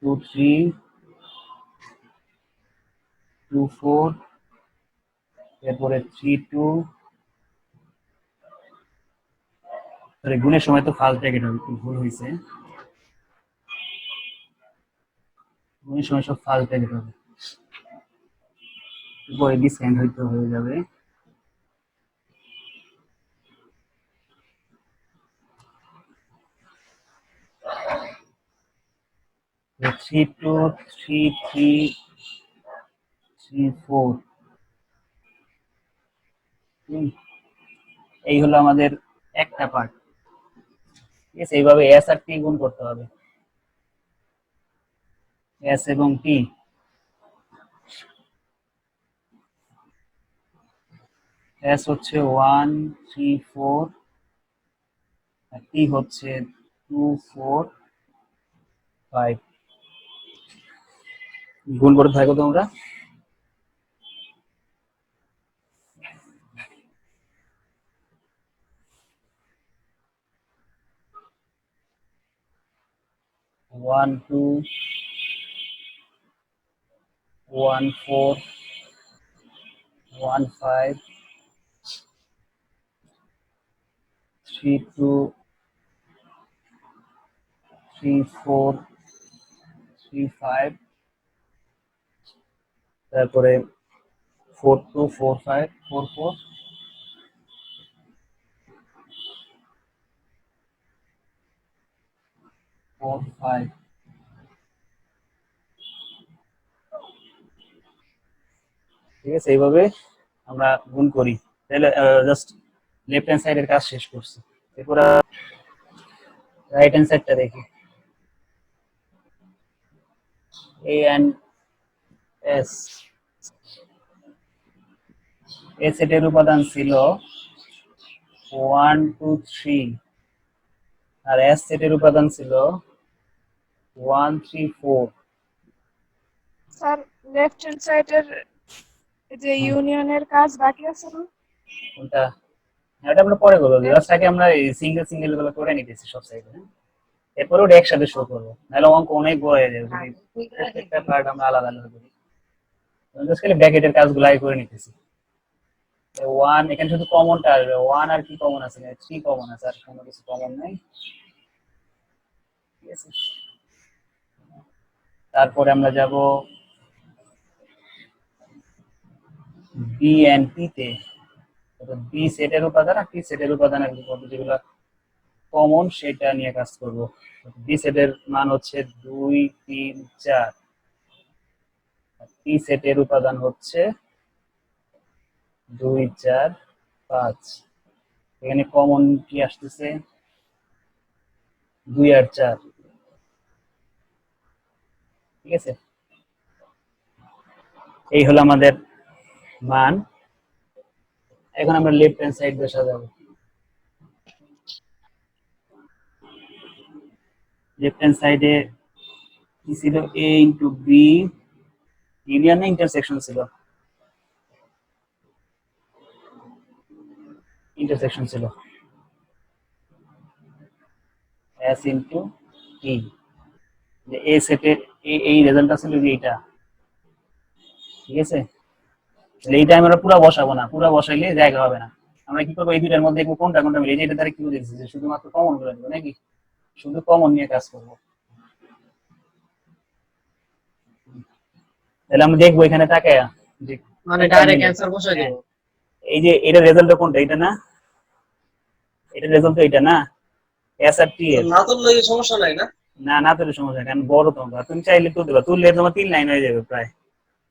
2 3, 2 4, এরপরে 3 2। সরি, গুণের সময় তো ফার্স্ট ব্র্যাকেট হবে, একটু ভুল হয়েছে, গুণের সময় সব ফার্স্ট ব্র্যাকেট হবে, পরে ডিসকাউন্ট হইতে হয়ে যাবে। Three two, 3 3, 3 4। এই হলো আমাদের একটা পার্ট। ঠিক আছে, এইভাবে এস আর টি গুণ করতে হবে, এস এবং টি। এস হচ্ছে 1 3 4, আর টি হচ্ছে 2 4 5। গুণ করতে থাকো তোমরা। 1 2, 1 4, 1 5, 3 2, 3 4, 3 5, তারপরে 4 2, 4 5, 4 4, 4 5। ঠিক আছে, এইভাবে আমরা গুণ করি। তাহলে জাস্ট লেফট হ্যান্ড সাইডের কাজ শেষ করছি। এরপর রাইট হ্যান্ড সাইডটা দেখি। এ এন্ড এস, এ সেটের উপাদান ছিল 1 2 3, আর এস সেটের উপাদান ছিল 1 3 4। স্যার লেফট হ্যান্ড সাইডের যে ইউনিয়নের কাজ বাকি আছে না? কোনটা? এটা আমরা পরে করবো, জাস্ট আগে আমরা এই সিঙ্গেল সিঙ্গেল গুলো করে নিতেছি সব সাইডে। এরপরে ওটা একসাথে শো করবো, নাহলে অঙ্ক অনেক বড় হয়ে যাবে যদি প্রত্যেকটা পার্ট আমরা আলাদা আলাদা করি। জাস্ট খালি ব্র্যাকেটের কাজগুলো আগে করে নিতেছি। 1 এখানে শুধু কমনটা আসবে, 1 আর কি কমন আছে, 3 কমন আছে, আর কোনো কিছু কমন নাই। ঠিক আছে, তারপরে আমরা যাব বি এন্ড পি তে। বি সেটের উপাদান আর পি সেটের উপাদানের যেগুলো কমন সেটা নিয়ে কাজ করব। বি সেটের মান হচ্ছে 2 3 4, পি সেটের উপাদান হচ্ছে 2 4 5। এখানে কমন কি আসতেছে? 2 আর 4। ঠিক আছে, এই হলো আমাদের মান। এখন আমরা লেফট হ্যান্ড সাইড দিয়ে সাজাবো। লেফট হ্যান্ড সাইডে কি ছিল? এ ইন্টু বি ইউনিয়ন না ইন্টারসেকশন ছিল? ইন্টারসেকশন ছিল। এস ইন্টু টি, যে এ সেটের এই রেজাল্টটা ছিল যে এইটা। ঠিক আছে, এইটা আমরা পুরো বসাবো না, পুরো বসাইলে জায়গা হবে না। আমরা কি করবো, এই দুইটার মধ্যে দেখবো কোনটা কোনটা মিলে। এটা দ্বারা কি বুঝেছি যে শুধুমাত্র কমন করে দেবো নাকি, শুধু কমন নিয়ে কাজ করবো। তাহলে আমরা দেখবো এখানে তাকায় যে মানে ডাইরেক্ট অ্যানসার বসাই দেব। এই যে এটা রেজাল্ট কোনটা, এটা না? এটা রেজাল্ট তো এটা না, এস আর টি এর। না তো লাগে সমস্যা নাই না? না না তোর সমস্যা, কারণ বড় তোমরা, তুমি চাইলে তুলতে পারো, তুললে তোমার 3 লাইন হয়ে যাবে প্রায়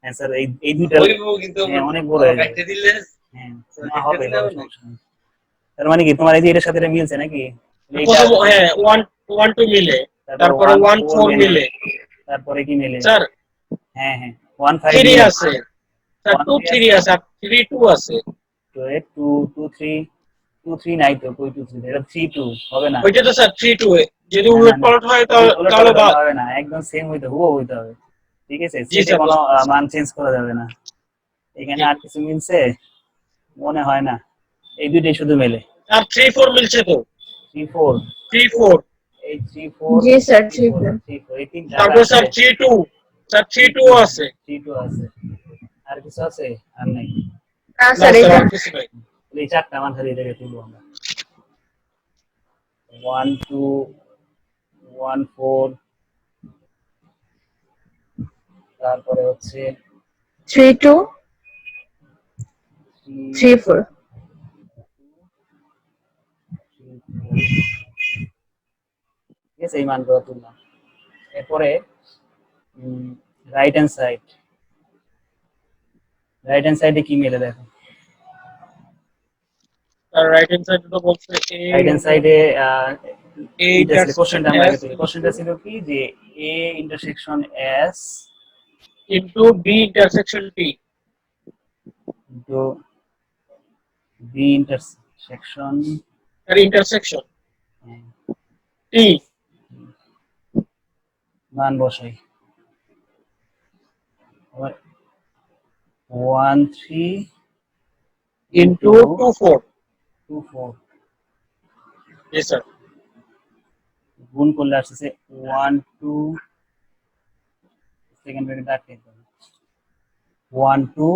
অ্যানসার। এই দুইটা কিন্তু অনেক বড় হয়ে যাবে। কাটতে দিলে হ্যাঁ, না হবে, সমস্যা নেই। তার মানে কি তোমার এই যে এটার সাথে এটা মিলছে নাকি? এইটা প্রথম হ্যাঁ 1 1 2 মিলে, তারপর তারপরে 1 1 4 4 মিলে, মিলে। তারপরে কি মিলে? স্যার হ্যাঁ হ্যাঁ 1 5 3 মিলে, আছে, স্যার 1 2 3 3 আছে, আছে, আর 3 2 আছে। তো 2 2 3 2 3 নাই তো, কই 2 3, এটা 3 2 হবে না। ওইটা তো স্যার 3 2, যদি না না উলট না, পালট হয় উলট তাহলে পালট হলে হবে না, একদম সেম হইতে হইতে হবে। ঠিক আছে, জি সেটে স্যার কোনো বুঝতে পারছি। মান চেঞ্জ করা যাবে না। এখানে জি। আর কিছু মিলছে মনে হয় না, এই দুইটাই শুধু মেলে। আর 3 4 মিলছে তো, 3 4, 3 4। এই 3 4, জি স্যার 3 ঠিক 4 আছে। 3 4, এই তিনটা আর তারপর আছে। স্যার 3 2, স্যার 3 3 2 2, আছে। 3 2 আছে, আর কিছু আছে? আর নাই। না না স্যার স্যার এটা আর কিছু নাই। এই চারটা মান খালি জায়গায় তুলবো আমরা। 1 2 1 4, তারপরে হচ্ছে 3 2 3 3 4। 3 4, ঠিক আছে, এই মানগুলো তুললাম। এরপরে right hand side, right hand সাইডে কি মেলে দেখো। আর রাইট হ্যান্ড সাইডে তো বলছে এ রাইট হ্যান্ড সাইডে এ এটা ছিল ইন্টারসেকশন কোশ্চেনটা, আমরা আগে এস তুলি। কোশ্চেনটা ছিল কি যে A intersection S into B intersection T. Into B intersection আর ইন্টারসেকশন টি মান বসাই। 1 3 ইনটু 2 4। 2 4, জি স্যার। গুণ করলে আসছে 1 2, সেকেন্ড ব্র্যাকেট আটকে দিতে হবে। 1 2,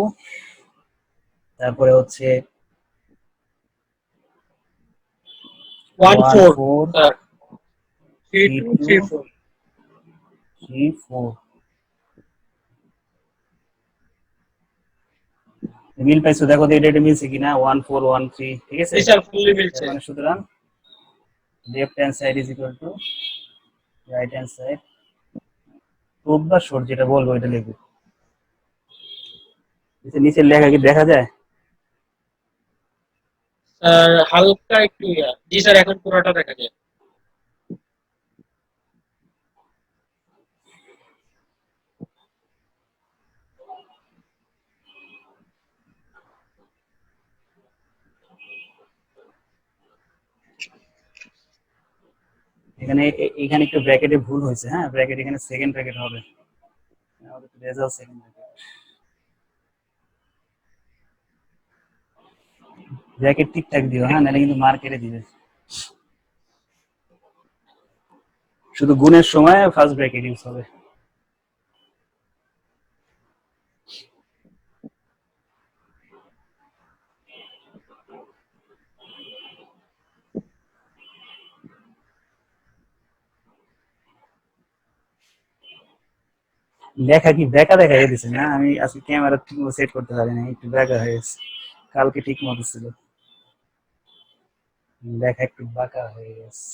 তারপরে হচ্ছে 1 1 4 4 স্যার 3 3 2 3 2 4। 3 4, মিল পাইছো দেখো তো, এটা মিলছে কিনা। 1 4 1 3, ঠিক আছে। জি স্যার ফুললি মিলছে। তার মানে সুতরাং left hand side is equal two right hand side. Tooth বা শর্ট যেটা বলবো এটা লিখবো। নিচের লেখা কি দেখা যায়? স্যার হালকা একটু জি স্যার এখন পুরোটা দেখা যায়। এখানে এখানে একটু ব্র্যাকেটে ভুল হয়েছে। হ্যাঁ, ব্র্যাকেট এখানে সেকেন্ড ব্র্যাকেট হবে, আমাদের রেজাল্ট সেকেন্ড ব্র্যাকেট। ব্র্যাকেট ঠিকঠাক দিও, হ্যাঁ, নাহলে কিন্তু মার কেটে দিবে। শুধু গুণের সময় ফার্স্ট ব্র্যাকেট ইউজ হবে। দেখা কি বেকা দেখা হয়ে গেছে না, আমি আজকে ক্যামেরা ঠিক মতো সেট করতে পারি না, একটু বেকা হয়ে গেছে। কালকে ঠিক মতো ছিল, দেখা একটু বাঁকা হয়ে গেছে।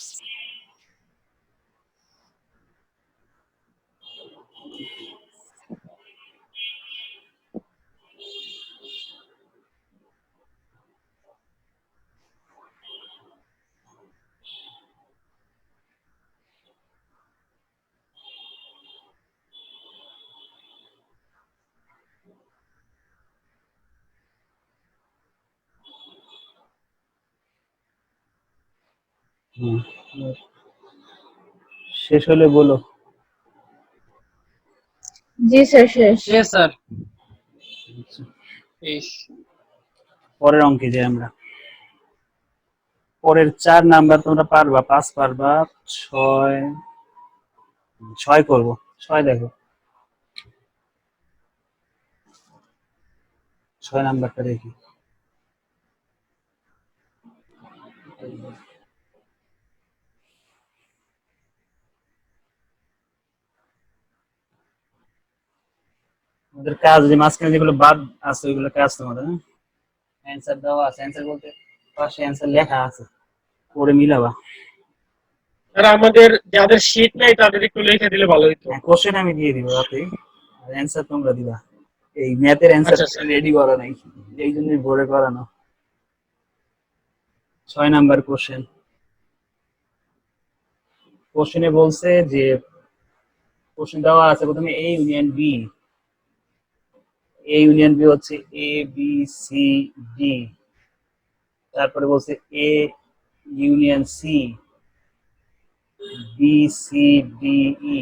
হুম, শেষ হলে বলো। জি স্যার শেষ। Yes, sir. ইস, পরের অঙ্কে যে আমরা পরের 4 নাম্বার তোমরা পারবা, 5 পারবা, 6 6 করবো। 6 দেখো, 6 নাম্বারটা দেখি। আমাদের কাজ যে মাঝখানে যেগুলো বাদ আছে ওইগুলো কাজ তোমাদের, হ্যাঁ। অ্যান্সার দেওয়া আছে, অ্যান্সার বলতে পাশে অ্যান্সার লেখা আছে, পরে মিলাবা। আর আমাদের যাদের শীট নাই তাদের একটু লিখে দিলে ভালো হতো। হ্যাঁ, কোশ্চেন আমি দিয়ে দিব রাতে, আর অ্যান্সার তোমরা দিবা। এই ম্যাথের অ্যান্সার আচ্ছা স্যার। রেডি করা নাই, এই জন্যই ভোরে করানো। 6 নাম্বার কোশ্চেন, কোশ্চেনে বলছে যে কোশ্চেন দেওয়া আছে প্রথমে A union B, A union B হচ্ছে এ বি সি ডি, তারপরে বলছে A union C B C D E,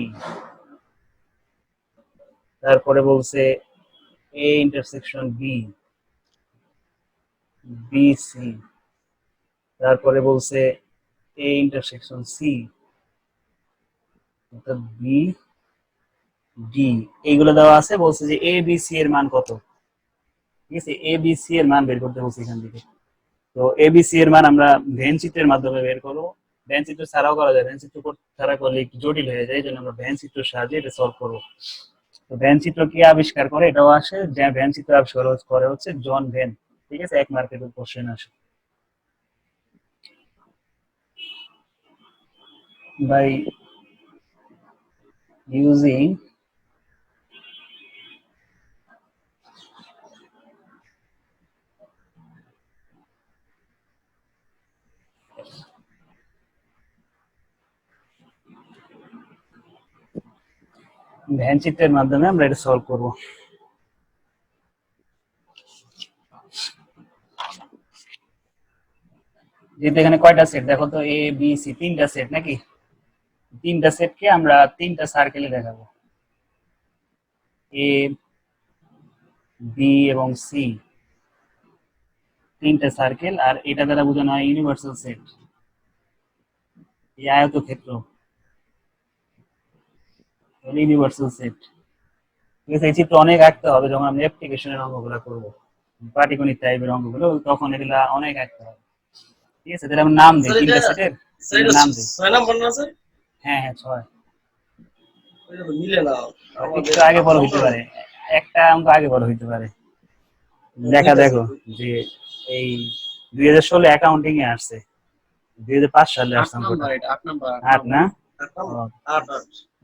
তারপরে বলছে A intersection B B C, তারপরে বলছে এ ইন্টারসেকশন সি অর্থাৎ বি ডি, এইগুলো দেওয়া আছে। বলছে যে এ বি সি এর মান কত, ঠিক আছে, এ বি সি এর মান বের করতে বলছে এখান থেকে। তো এ বি সি এর মান আমরা ভেন চিত্রের মাধ্যমে বের করবো, ভেন চিত্র ছাড়াও করা যায়, ভেন চিত্র ছাড়া করলে একটু জটিল হয়ে যায়, এই জন্য আমরা ভেন চিত্রের সাহায্যে এটা সলভ করবো। তো ভেন চিত্র কি আবিষ্কার করে, এটাও আসে, যে ভেন চিত্র আবিষ্কার করে হচ্ছে জন ভেন, ঠিক আছে, 1 মার্কের কোশ্চেন আসে। by using ভ্যান চিত্রের মাধ্যমে আমরা এটা সলভ করব। যেহেতু এখানে কয়টা সেট দেখো তো, এ বি সি, 3টা সেট নাকি, 3টা সেটকে আমরা 3টা সার্কেলে দেখাবো, এ বি এবং সি 3টা সার্কেল, আর এটা দ্বারা বোঝানো হয় ইউনিভার্সাল সেট, এই আয়তক্ষেত্র ইউনিভার্সাল সেট, ঠিক আছে। এই চিত্র অনেক আঁকতে হবে যখন আমরা অ্যাপ্লিকেশনের অঙ্কগুলো করবো, পাটিগণিত টাইপের অঙ্কগুলো, তখন এগুলা অনেক আঁকতে হবে, ঠিক আছে। তাহলে আমরা নাম দিই স্যার 3টা এটা সেটের স্যার এটা নাম দিই। 6 নাম্বার না স্যার? হ্যাঁ হ্যাঁ 6, এটা তো মিলে না একটু আগে পরে হইতে পারে, একটা অঙ্ক আগে পরে হইতে পারে। দেখা দেখো যে এই 2016 অ্যাকাউন্টিং এ আসছে, 2005 সালে আসছে অঙ্কটা। 8 নাম্বার 8 না? 8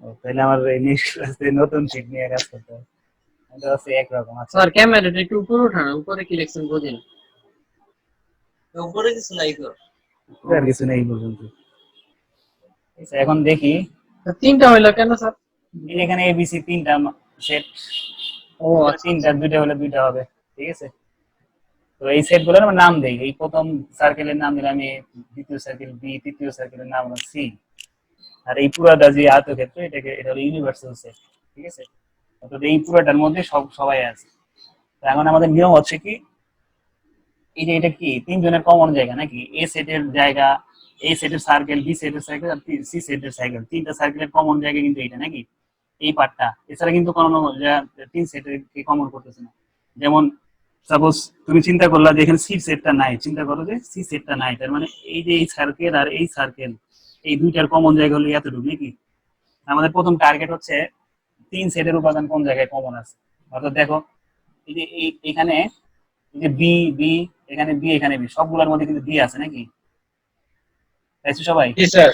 ও, তাহলে আমার এই নেক্সট ক্লাসে নতুন শীট নিয়ে কাজ করতে হবে, এটা হচ্ছে একরকম। আচ্ছা স্যার ক্যামেরাটা একটু উপরে উঠান, উপরে কি লিখছেন বুঝেন। উপরে কিছু নাই তো। আর কিছু নেই পর্যন্ত। আচ্ছা, এখন দেখি 3টা হইলো কেন স্যার? এখানে এবিসি 3টা সেট, ও আচ্ছা, 3টা 2টা হলে 2টা হবে, ঠিক আছে। তো এই সেট গুলোর আমরা নাম দেই, এই প্রথম সার্কেলের নাম দিলাম এ, দ্বিতীয় সার্কেল বি, তৃতীয় সার্কেলের নাম হলো সি, আর এই পুরোটা যে আয়তক্ষেত্র এটাকে, এটা হলো ইউনিভার্সাল সেট, ঠিক আছে। অর্থাৎ এই পুরোটার মধ্যে সবাই আছে। তো এখন আমাদের নিয়ম হচ্ছে কি, এই যে এটা কি 3 জনের কমন জায়গা নাকি, এ সেটের জায়গা, এ সেটের সার্কেল, বি সেটের সার্কেল আর সি সেটের সার্কেল, 3টা সার্কেলের কমন জায়গা কিন্তু এইটা নাকি, এই পার্টটা, এছাড়া কিন্তু কোনো 3 সেটের কি কমন করতেছে না। যেমন সাপোজ তুমি চিন্তা করলা যে এখানে সি সেটটা নাই, চিন্তা করো যে সি সেটটা নাই, তার মানে এই যে এই সার্কেল আর এই সার্কেল, এই দুইটার কমন জায়গা হলো এতটুকু নাকি। আমাদের প্রথম টার্গেট হচ্ছে 3 সেটের উপাদান কোন জায়গায় কমন আছে। অর্থাৎ দেখো এই যে এখানে এই যে বি বি, এখানে বি, এখানে বি, সবগুলোর মধ্যে কিন্তু বি আছে নাকি, তাইছো সবাই? জি স্যার।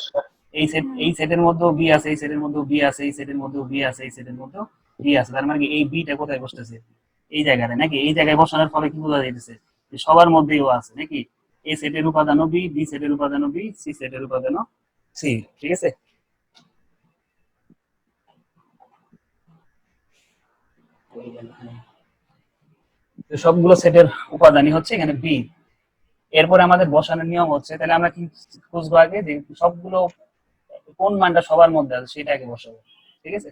এই সেটের মধ্যেও বি আছে, এই সেটের মধ্যেও বি আছে, এই সেটের মধ্যেও বি আছে, এই সেটের মধ্যেও বি আছে, তার মানে কি এই বিটা কোথায় বসতেছে, এই জায়গায় নাকি। এই জায়গায় বসানোর ফলে কি বোঝা যাইতেছে যে সবার মধ্যেই ও আছে নাকি, এ সেটের উপাদানও বি, বি সেটের উপাদানও বি, সি সেটের উপাদানও সি, ঠিক আছে। তো সবগুলো সেটের উপাদানই হচ্ছে এখানে বি। এরপরে আমাদের বসানোর নিয়ম হচ্ছে, তাহলে আমরা কি খুঁজবো আগে যে সবগুলো কোন মানটা সবার মধ্যে আছে সেটা আগে বসাবো, ঠিক আছে।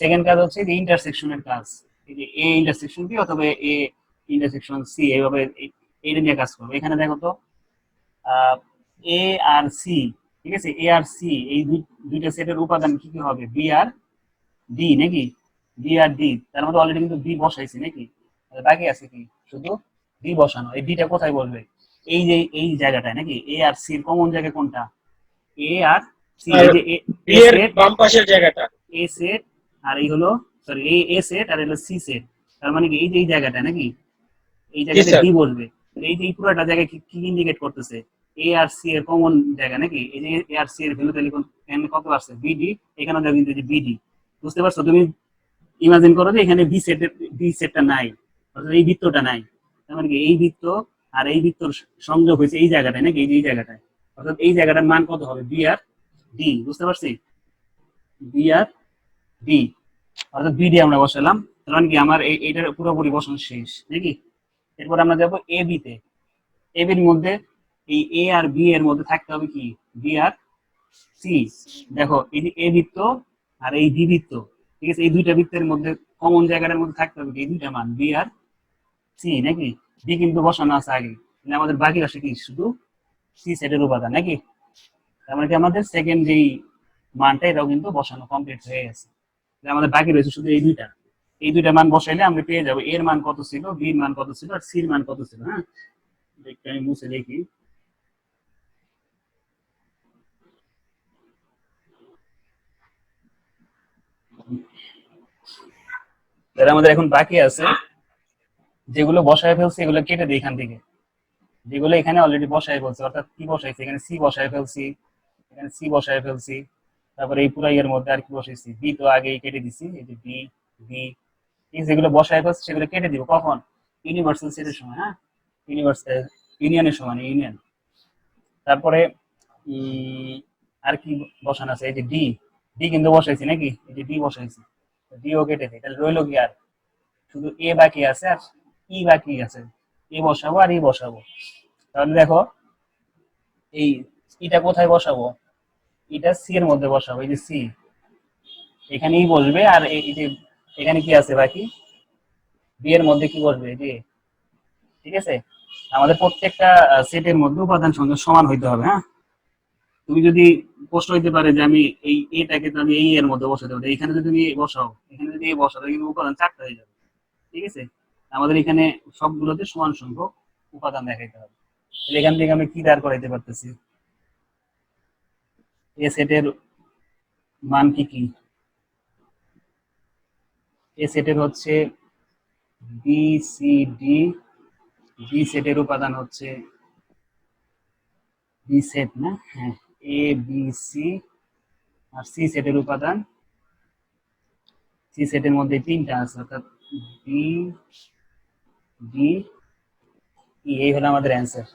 সেকেন্ড কাজ হচ্ছে যে ইন্টারসেকশনের কাজ, এই যে এ ইন্টারসেকশন বি অথবা এ ইন্টারসেকশন সি, এইভাবে এইটা নিয়ে কাজ করবো। এখানে দেখো তো এ আর সি, ঠিক আছে, এ আর সি এই দুইটা সেটের উপাদান কি কি হবে, বি আর ডি নাকি, বি আর ডি, তার মধ্যে অলরেডি কিন্তু বি বসাইছি নাকি, বাকি আছে কি শুধু বি বসানো। এই বিটা কোথায় বলবে, এই যে এই জায়গাটায় নাকি, এ আর সি এর কমন জায়গা কোনটা, এ আর সি, এই যে বি এর বাম পাশের জায়গাটা এ সেট, আর এই হলো সরি এ সেট আর হলো সি সেট, তার মানে কি এই যে এই জায়গাটা নাকি, এই জায়গাতে স্যার। ডি বসবে। এই যে এই পুরোটা জায়গায় কি ইন্ডিকেট করতেছে, এ আর সি এর কমন জায়গা নাকি, এই যে এ আর সি এর ভ্যালু তাহলে এখানে কত আসছে বিডি, এখানে দেখো কিন্তু যে বিডি, বুঝতে পারছো তুমি? ইমাজিন করো যে এখানে বি সেটটা নাই, অর্থাৎ এই বৃত্তটা নাই, তার মানে কি এই বৃত্ত আর এই বৃত্তর সংযোগ হয়েছে এই জায়গাটায় নাকি, এই যে এই জায়গাটায়, অর্থাৎ এই জায়গাটার মান কত হবে, বি আর ডি, বুঝতে পারছি? বি আর ডি, অর্থাৎ বি ডি আমরা বসালাম। তার মানে কি আমার এইটার পুরোপুরি বসানো শেষ নাকি? এরপর আমরা যাবো এ বি তে। এ বির মধ্যে এই এ আর বি এর মধ্যে থাকতে হবে কি বি আর সি। দেখো এই যে এ বৃত্ত আর এই বি বৃত্ত, ঠিক আছে, এই দুইটা বৃত্তের মধ্যে কমন জায়গাটার মধ্যে থাকতে হবে কি এই দুইটা মান বি আর সি নাকি? বি কিন্তু বসানো আছে আগে, তাহলে আমাদের বাকি আসে কি শুধু সি সেটের উপাদান নাকি? তার মানে কি আমাদের সেকেন্ড যেই মানটা এটাও কিন্তু বসানো কমপ্লিট হয়ে গেছে। তাহলে আমাদের বাকি রয়েছে শুধু এই দুইটা। এই দুইটা মান বসাইলে আমরা পেয়ে যাবো এর মান কত ছিল, বির মান কত ছিল, আর সির মান কত ছিল। হ্যাঁ, একটু আমি মুছে দেখি। তাহলে আমাদের এখন বাকি আছে যেগুলো বসায় ফেলছি এগুলো কেটে দিই এখান থেকে, যেগুলো এখানে অলরেডি বসায় ফেলছি, অর্থাৎ কি বসাইছি এখানে সি বসায় ফেলছি, এখানে সি বসায় ফেলছি, তারপরে এই পুরো ইয়ের মধ্যে আর কি বসাইছি বি তো আগেই কেটে দিছি, এই যে বি বি, যেগুলো বসায় ফেলছি সেগুলো কেটে দিব কখন ইউনিভার্সাল সেটের সময়। হ্যাঁ, ইউনিভার্সাল ইউনিয়নের সময় ইউনিয়ন। তারপরে আর কি বসানো আছে, এই যে ডি, ডি কিন্তু বসাইছি নাকি, এই যে ডি বসাইছি, ডিও কেটে দিই, তাহলে রইলো কি আর শুধু এ বাকি আছে আর ই বাকি আছে, এ বসাবো আর ই বসাবো। তাহলে দেখো এই ইটা কোথায় বসাবো, এটা সি এর মধ্যে বসাবো, এই যে সি এখানে ই বসবে, আর এই যে এখানে কি আছে বাকি বি এর মধ্যে কি বসবে এই যে, ঠিক আছে। আমাদের প্রত্যেকটা সেটের মধ্যে উপাদান সংখ্যা সমান হইতে হবে। হ্যাঁ, তুমি যদি প্রশ্ন হইতে পারে যে আমি এই এটাকে তো আমি এই এর মধ্যে বসাতে পারি, এখানে যদি তুমি বসাও, এখানে যদি এই বসাও কিন্তু উপাদান চারটা হয়ে যাবে, ঠিক আছে। আমাদের এখানে সবগুলোতে সমান সংখ্যক উপাদান দেখাইতে হবে। তাহলে এখান থেকে আমি কি দাঁড় করাইতে পারতেছি, এ সেটের মান কি কি, এ সেটের হচ্ছে বি সি ডি, বি সেটের উপাদান হচ্ছে বি সেট না, হ্যাঁ, এ বি সি, আর সি সেটের উপাদান, সি সেটের মধ্যে তিনটা আছে, অর্থাৎ বি ডি ই, এই হলো আমাদের অ্যান্সার।